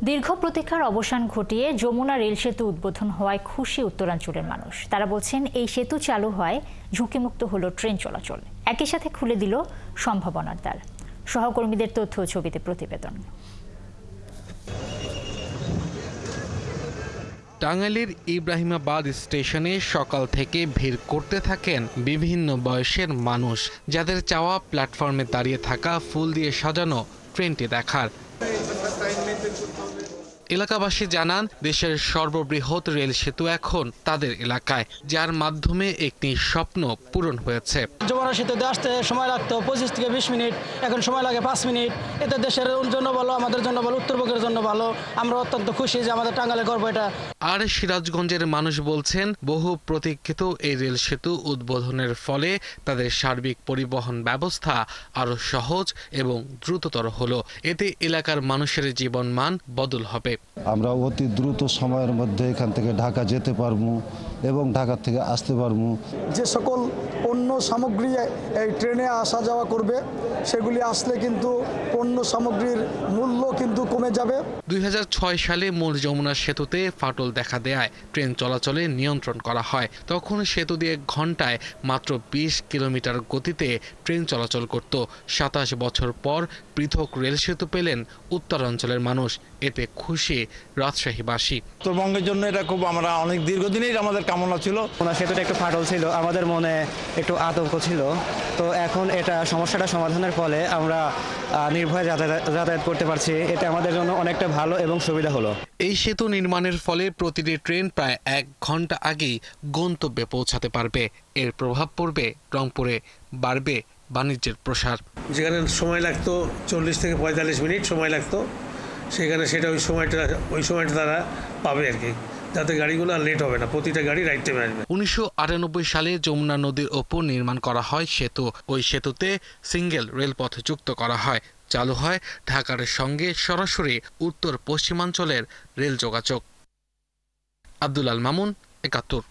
দীর্ঘ প্রতীক্ষার অবসান ঘটিয়ে যমুনা রেল সেতু উদ্বোধন হওয়ায় খুশি উত্তরাঞ্চলের মানুষ। তারা বলছেন এই সেতু চালু হয় ঝুঁকিমুক্ত হলো ট্রেন চলাচল, একই সাথে খুলে দিল সম্ভাবনার দ্বার। সহকর্মীদের তথ্য ও ছবিতে প্রতিবেদন। টাঙ্গাইলের ইব্রাহিমাবাদ স্টেশনে সকাল থেকে ভিড় করতে থাকেন বিভিন্ন বয়সের মানুষ, যাদের চাওয়া প্ল্যাটফর্মে দাঁড়িয়ে থাকা ফুল দিয়ে সাজানো ট্রেনটি দেখার। এলাকাবাসী জানান, দেশের সর্ববৃহৎ রেল সেতু এখন তাদের এলাকায়, যার মাধ্যমে একটি স্বপ্ন পূরণ হয়েছে। যমুনা সেতুতে আসতে সময় লাগতো 25 থেকে 20 মিনিট, এখন সময় লাগে 5 মিনিট। এতে দেশের জন্য ভালো, আমাদের জন্য ভালো, উত্তরবঙ্গের জন্য ভালো। আমরা অত্যন্ত খুশি যে আমাদের টাঙ্গাইলে গর্ব এটা। আর সিরাজগঞ্জের মানুষ বলছেন, বহু প্রতীক্ষিত এই রেল সেতু উদ্বোধনের ফলে তাদের সার্বিক পরিবহন ব্যবস্থা আরো সহজ এবং দ্রুততর হলো। এতে এলাকার মানুষের জীবনমান বদল হবে। আমরা অতি দ্রুত সময়ের মধ্যে এখান থেকে ঢাকা যেতে পারবো এবং ঢাকা থেকে আসতে পারবো। যে সকল পণ্য সামগ্রী এই ট্রেনে আসা যাওয়া করবে, সেগুলি আসলে কিন্তু পণ্য সামগ্রীর মূল্য কিন্তু কমে যাবে। 2006 সালে মূল যমুনা সেতুতে ফাটল দেখা দেয়ায় ট্রেন চলাচলে নিয়ন্ত্রণ করা হয়। তখন সেতু দিয়ে ঘন্টায় মাত্র 20 কিলোমিটার গতিতে ট্রেন চলাচল করত। 27 বছর পর পৃথক রেল সেতু পেলেন উত্তরাঞ্চলের মানুষ। এতে খুশি রাজশাহীবাসী। উত্তরবঙ্গের জন্য এটা খুব, আমরা অনেক দীর্ঘদিনেই আমাদের কামনা ছিল। সেতুটা একটু ফাটল ছিল, আমাদের মনে একটু আতঙ্ক ছিল। তো এখন এটা সমস্যাটা সমাধানের ফলে আমরা নির্ভয়ে যাতায়াত করতে পারছি। এতে আমাদের জন্য অনেকটা ভালো এবং সুবিধা হলো। এই সেতু নির্মাণের ফলে প্রতিটি ট্রেন প্রায় 1 ঘন্টা আগেই গন্তব্যে পৌঁছাতে পারবে। এর প্রভাব পড়বে রংপুরে, বাড়বে বাণিজ্যের প্রসার। যেখানে সময় লাগতো 40 থেকে 45 মিনিট সময় লাগতো, সেখানে সেটা ওই সময়টা তারা পাবে আর কি, যাতে গাড়িগুলো আর লেট হবে না, প্রতিটা গাড়ি রাইট টাইমে আসবে। 1998 সালে যমুনা নদীর ওপর নির্মাণ করা হয় সেতু। ওই সেতুতে সিঙ্গেল রেলপথ যুক্ত করা হয়। চালু হয় ঢাকার সঙ্গে সরাসরি উত্তর পশ্চিমাঞ্চলের রেল যোগাযোগ। আব্দুল আল মামুন, 71।